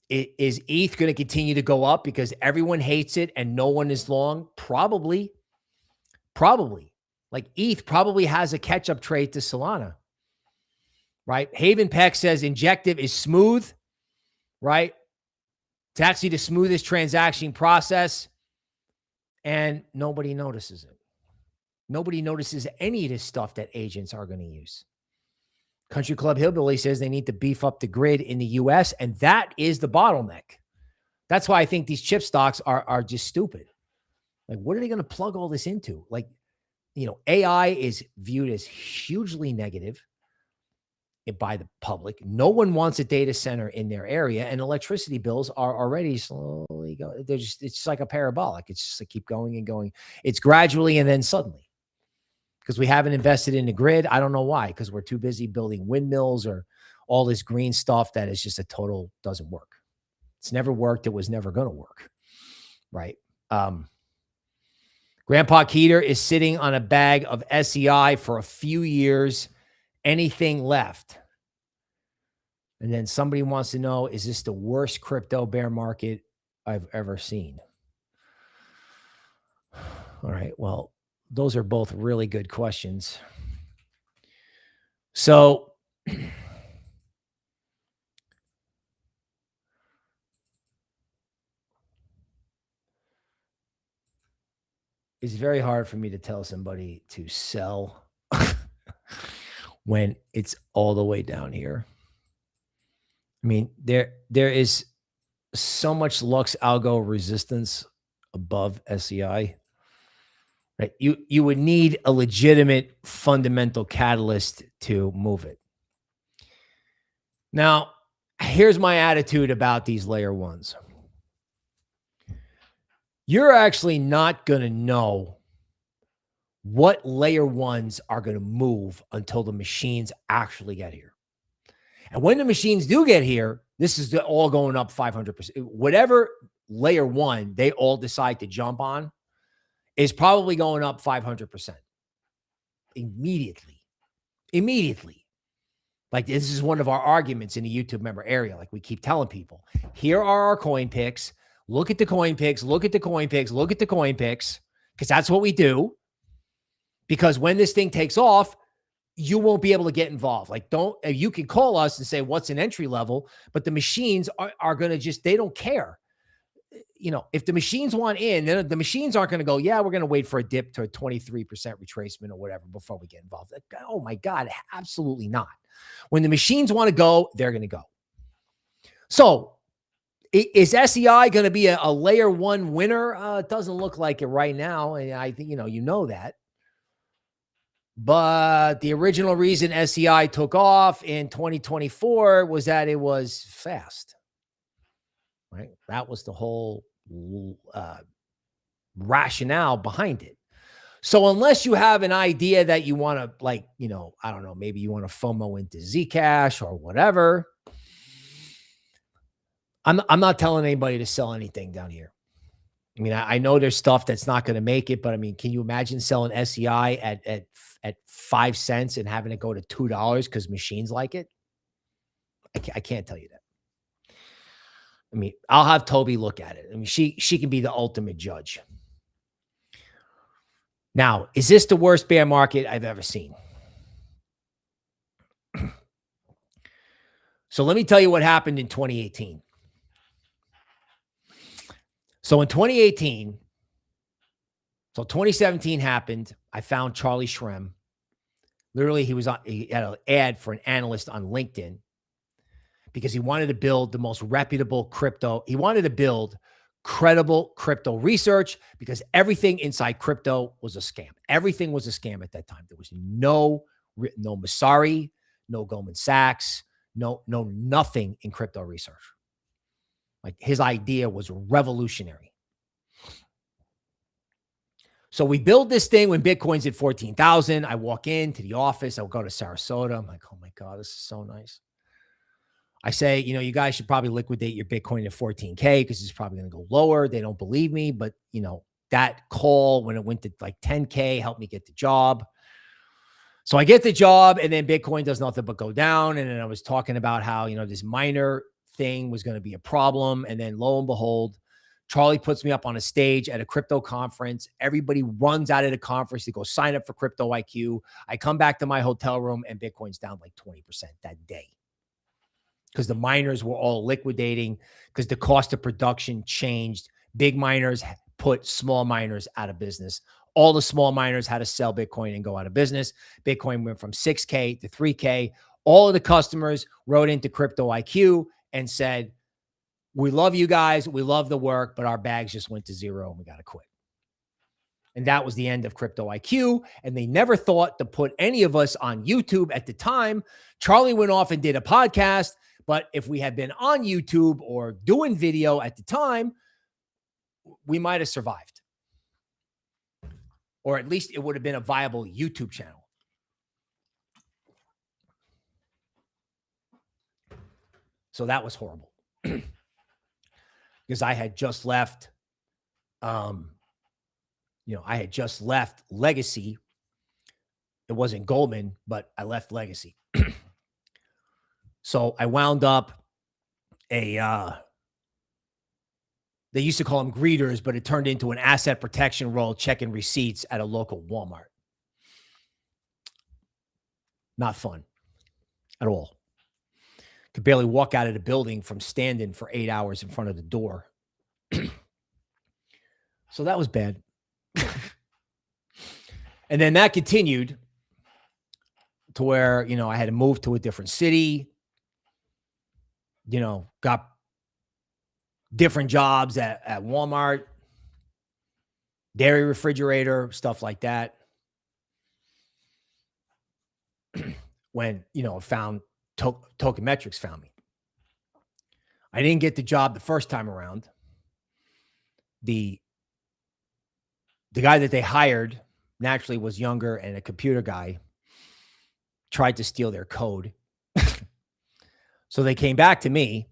[SPEAKER 1] Is ETH going to continue to go up because everyone hates it and no one is long? Probably. Like ETH probably has a catch-up trade to Solana, right? Haven Peck says Injective is smooth, right? It's actually the smoothest transaction process, and nobody notices it. Nobody notices any of this stuff that agents are going to use. Country Club Hillbilly says they need to beef up the grid in the U.S., and that is the bottleneck. That's why I think these chip stocks are just stupid. Like, what are they going to plug all this into? Like, AI is viewed as hugely negative by the public. No one wants a data center in their area, and electricity bills are already slowly going. It's just like a parabolic. It's just like keep going and going. It's gradually and then suddenly. Because we haven't invested in the grid. I don't know why, because we're too busy building windmills or all this green stuff that is just a total doesn't work. It's never worked. It was never going to work, right? Grandpa Keeter is sitting on a bag of SEI for a few years. Anything left? And then somebody wants to know, is this the worst crypto bear market I've ever seen? All right, well, those are both really good questions. So it's very hard for me to tell somebody to sell when it's all the way down here. I mean, there is so much Lux algo resistance above SEI. Right? You would need a legitimate fundamental catalyst to move it. Now, here's my attitude about these layer ones. You're actually not going to know what layer ones are going to move until the machines actually get here. And when the machines do get here, this is all going up 500%. Whatever layer one they all decide to jump on is probably going up 500% immediately. Like, this is one of our arguments in the YouTube member area. Like, we keep telling people, here are our coin picks. Look at the coin picks, look at the coin picks, look at the coin picks, because that's what we do. Because when this thing takes off, you won't be able to get involved. Like, you can call us and say, what's an entry level? But the machines are going to just, they don't care. If the machines want in, then the machines aren't going to go, yeah, we're going to wait for a dip to a 23% retracement or whatever before we get involved. Oh my God, absolutely not. When the machines want to go, they're going to go. So is SEI going to be a layer one winner? It doesn't look like it right now. And I think, you know that. But the original reason SEI took off in 2024 was that it was fast. Right? That was the whole rationale behind it. So unless you have an idea that you want to, like, I don't know, maybe you want to FOMO into Zcash or whatever, I'm not telling anybody to sell anything down here. I mean, I know there's stuff that's not going to make it, but I mean, can you imagine selling SEI at 5 cents and having it go to $2 because machines like it? I can't tell you that. I mean, I'll have Toby look at it. I mean, she can be the ultimate judge. Now, is this the worst bear market I've ever seen? So let me tell you what happened in 2018. So in 2018, so 2017 happened. I found Charlie Shrem. Literally, he had an ad for an analyst on LinkedIn because he wanted to build the most reputable crypto. He wanted to build credible crypto research because everything inside crypto was a scam. Everything was a scam at that time. There was no Masari, no Goldman Sachs, no nothing in crypto research. Like, his idea was revolutionary. So we build this thing when Bitcoin's at 14,000. I walk into the office. I'll go to Sarasota. I'm like, oh my God, this is so nice. I say, you know, you guys should probably liquidate your Bitcoin at 14K because it's probably going to go lower. They don't believe me, but you know, that call when it went to like 10K helped me get the job. So I get the job and then Bitcoin does nothing but go down. And then I was talking about how, you know, this miner thing was going to be a problem. And then lo and behold, Charlie puts me up on a stage at a crypto conference. Everybody runs out of the conference to go sign up for Crypto IQ. I come back to my hotel room and Bitcoin's down like 20% that day because the miners were all liquidating because the cost of production changed. Big miners put small miners out of business. All the small miners had to sell Bitcoin and go out of business. Bitcoin went from 6K to 3K. All of the customers wrote into Crypto IQ and said, we love you guys. We love the work, but our bags just went to zero and we got to quit. And that was the end of Crypto IQ. And they never thought to put any of us on YouTube at the time. Charlie went off and did a podcast. But if we had been on YouTube or doing video at the time, we might have survived. Or at least it would have been a viable YouTube channel. So that was horrible. Because I had just left, I had just left Legacy. It wasn't Goldman, but I left Legacy. So I wound up they used to call them greeters, but it turned into an asset protection role, checking receipts at a local Walmart. Not fun at all. Could barely walk out of the building from standing for 8 hours in front of the door. So that was bad. And then that continued to where, you know, I had to move to a different city, you know, got different jobs at Walmart, dairy refrigerator, stuff like that. When, you know, found Tokenmetrics found me. I didn't get the job the first time around. The guy that they hired naturally was younger and a computer guy, tried to steal their code. So they came back to me.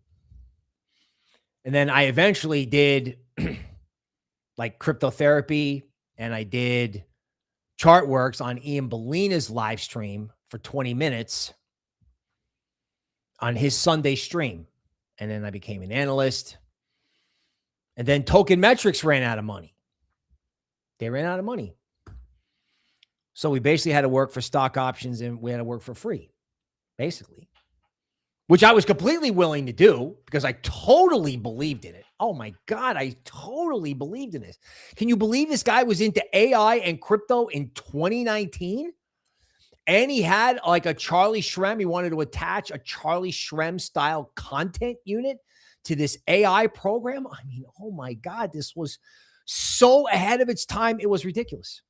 [SPEAKER 1] And then I eventually did like cryptotherapy and I did Chartworks on Ian Bellina's live stream for 20 minutes on his Sunday stream. And then I became an analyst. And then Tokenmetrics ran out of money. They ran out of money. So we basically had to work for stock options and we had to work for free, basically. Which I was completely willing to do because I totally believed in it. Oh my God, I totally believed in this. Can you believe this guy was into AI and crypto in 2019? And he had like a Charlie Shrem. He wanted to attach a Charlie Shrem style content unit to this AI program. I mean, oh my God, this was so ahead of its time. It was ridiculous.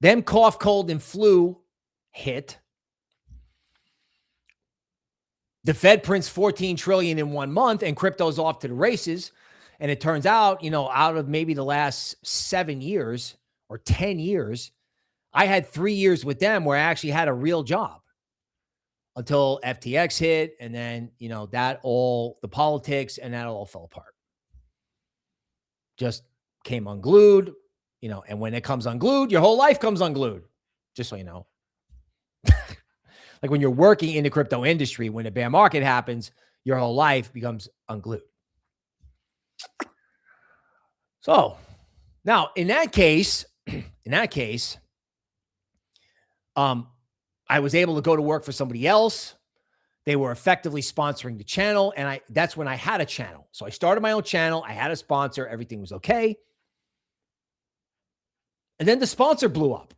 [SPEAKER 1] Then cough, cold, and flu hit. The Fed prints 14 trillion in 1 month and crypto's off to the races. And it turns out, you know, out of maybe the last 7 years or 10 years, I had 3 years with them where I actually had a real job until FTX hit. And then, you know, that all the politics and that all fell apart. Just came unglued, you know, and when it comes unglued, your whole life comes unglued, just so you know. Like when you're working in the crypto industry, when a bear market happens, your whole life becomes unglued. So now in that case, I was able to go to work for somebody else. They were effectively sponsoring the channel. And that's when I had a channel. So I started my own channel. I had a sponsor. Everything was okay. And then the sponsor blew up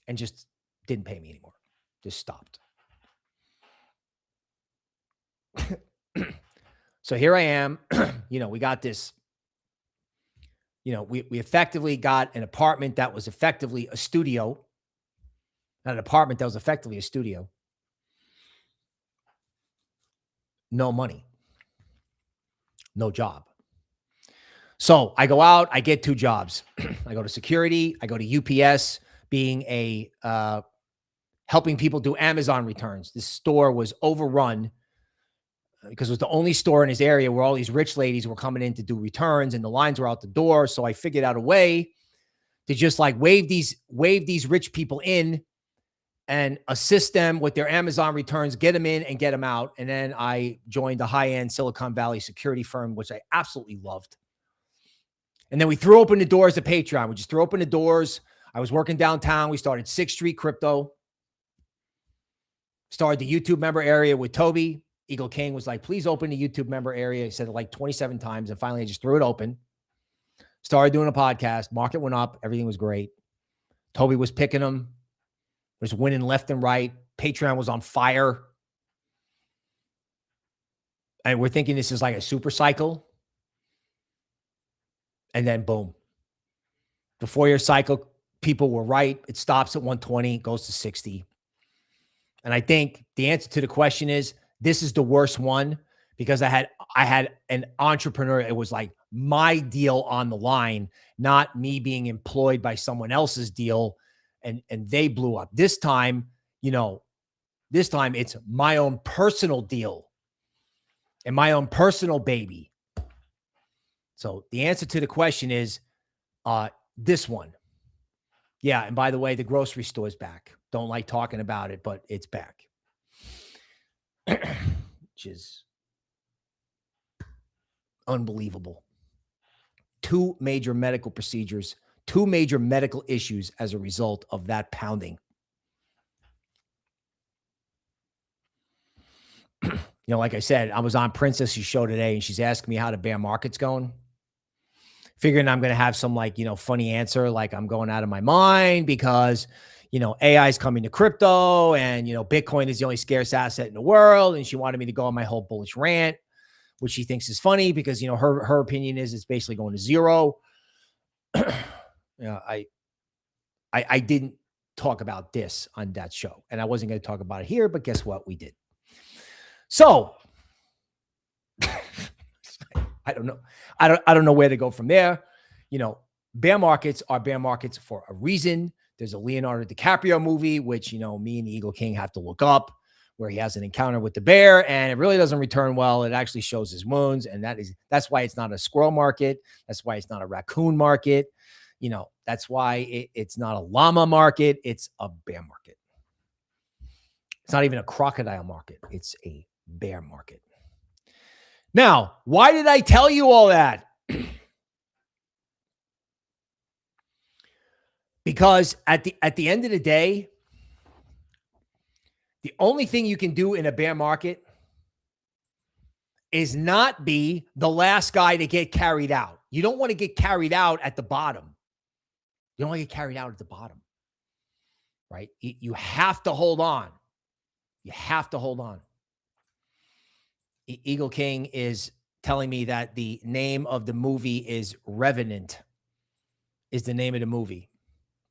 [SPEAKER 1] and just didn't pay me anymore. Just stopped. So here I am. You know, we got this, you know, we effectively got an apartment that was effectively a studio. Not an apartment that was effectively a studio. No money. No job. So I go out, I get 2 jobs. I go to security, I go to UPS, being a helping people do Amazon returns. This store was overrun because it was the only store in his area where all these rich ladies were coming in to do returns and the lines were out the door. So I figured out a way to just like wave these rich people in and assist them with their Amazon returns, get them in and get them out. And then I joined a high-end Silicon Valley security firm, which I absolutely loved. And then we threw open the doors to Patreon. We just threw open the doors. I was working downtown. We started 6th Street Crypto. Started the YouTube member area with Toby. Eagle King was like, please open the YouTube member area. He said it like 27 times. And finally, I just threw it open. Started doing a podcast. Market went up. Everything was great. Toby was picking them. Was winning left and right. Patreon was on fire. And we're thinking this is like a super cycle. And then boom. The 4-year cycle, people were right. It stops at 120, goes to 60. And I think the answer to the question is this is the worst one because I had an entrepreneur. It was like my deal on the line, not me being employed by someone else's deal. And they blew up. This time, this time it's my own personal deal and my own personal baby. So the answer to the question is this one. Yeah. And by the way, the grocery store is back. Don't like talking about it, but it's back. Which is unbelievable. 2 major medical procedures, 2 major medical issues as a result of that pounding. Like I said, I was on Princess's show today and she's asking me how the bear market's going. Figuring I'm going to have some funny answer. Like I'm going out of my mind because, AI is coming to crypto and, Bitcoin is the only scarce asset in the world. And she wanted me to go on my whole bullish rant, which she thinks is funny because, her opinion is it's basically going to zero. I didn't talk about this on that show and I wasn't going to talk about it here, but guess what? We did. So I don't know. I don't know where to go from there. Bear markets are bear markets for a reason. There's a Leonardo DiCaprio movie, which, me and the Eagle King have to look up where he has an encounter with the bear and it really doesn't return well. It actually shows his wounds. And that's why it's not a squirrel market. That's why it's not a raccoon market. That's why it's not a llama market. It's a bear market. It's not even a crocodile market. It's a bear market. Now, why did I tell you all that? Because at the end of the day, the only thing you can do in a bear market is not be the last guy to get carried out. You don't want to get carried out at the bottom. You don't want to get carried out at the bottom, right? You have to hold on. You have to hold on. Eagle King is telling me that the name of the movie is Revenant, is the name of the movie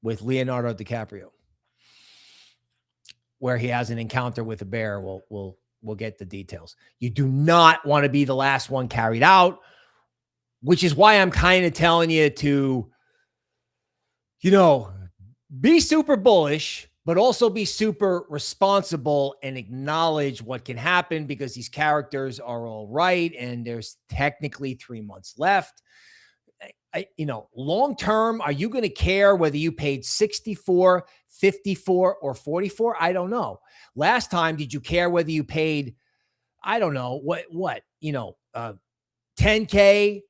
[SPEAKER 1] with Leonardo DiCaprio, where he has an encounter with a bear. We'll get the details. You do not want to be the last one carried out, which is why I'm kind of telling you to, be super bullish, but also be super responsible and acknowledge what can happen because these characters are all right. And there's technically 3 months left. Long term, are you going to care whether you paid 64, 54, or 44? I don't know. Last time, did you care whether you paid, I don't know, what 10K,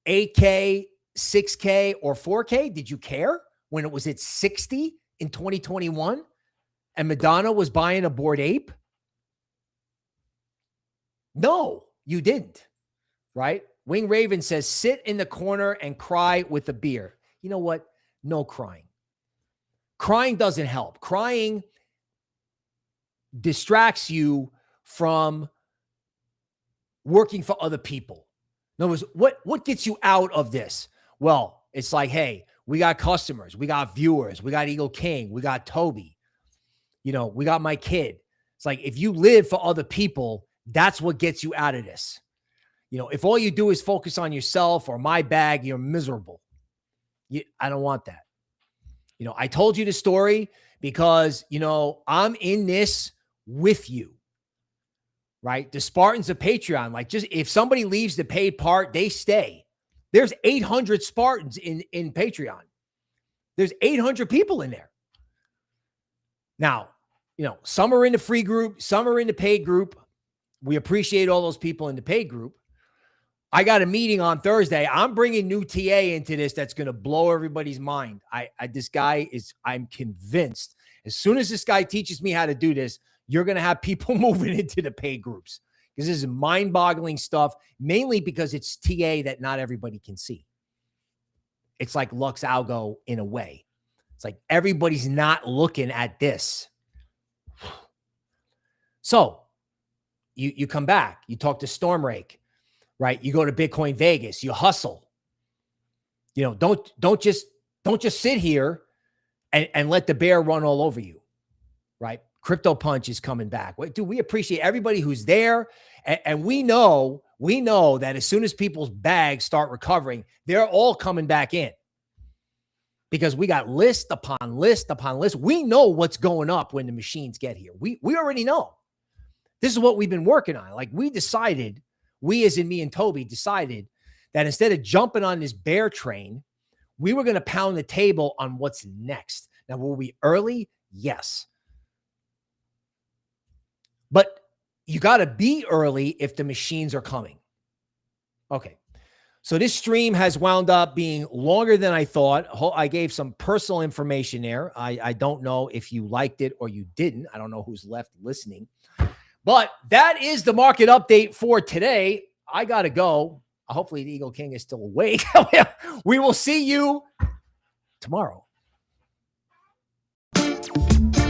[SPEAKER 1] 8K, 6K, or 4K? Did you care when it was at 60 in 2021 and Madonna was buying a Bored Ape? No, you didn't, right? Wing Raven says, sit in the corner and cry with a beer. You know what? No crying. Crying doesn't help. Crying distracts you from working for other people. In other words, what gets you out of this? Well, it's like, hey, we got customers, we got viewers, we got Eagle King, we got Toby, we got my kid. It's like, if you live for other people, that's what gets you out of this. if all you do is focus on yourself or my bag, you're miserable. I don't want that. I told you the story because, I'm in this with you, right? The Spartans of Patreon, like just if somebody leaves the paid part, they stay. There's 800 Spartans in Patreon. There's 800 people in there. Now, some are in the free group, some are in the paid group. We appreciate all those people in the paid group. I got a meeting on Thursday. I'm bringing new TA into this that's going to blow everybody's mind. I'm convinced as soon as this guy teaches me how to do this, you're going to have people moving into the paid groups because this is mind-boggling stuff, mainly because it's TA that not everybody can see. It's like Lux Algo in a way. It's like everybody's not looking at this. So you come back, you talk to Stormrake, right? You go to Bitcoin Vegas, you hustle. Don't just sit here and let the bear run all over you, right? Crypto Punch is coming back. Dude, we appreciate everybody who's there. And we know that as soon as people's bags start recovering, they're all coming back in. Because we got list upon list upon list. We know what's going up when the machines get here. We already know. This is what we've been working on. Like we as in me and Toby decided that instead of jumping on this bear train, we were going to pound the table on what's next. Now, were we early? Yes. But you got to be early if the machines are coming. Okay. So this stream has wound up being longer than I thought. I gave some personal information there. I don't know if you liked it or you didn't. I don't know who's left listening. But that is the market update for today. I got to go. Hopefully the Eagle King is still awake. We will see you tomorrow.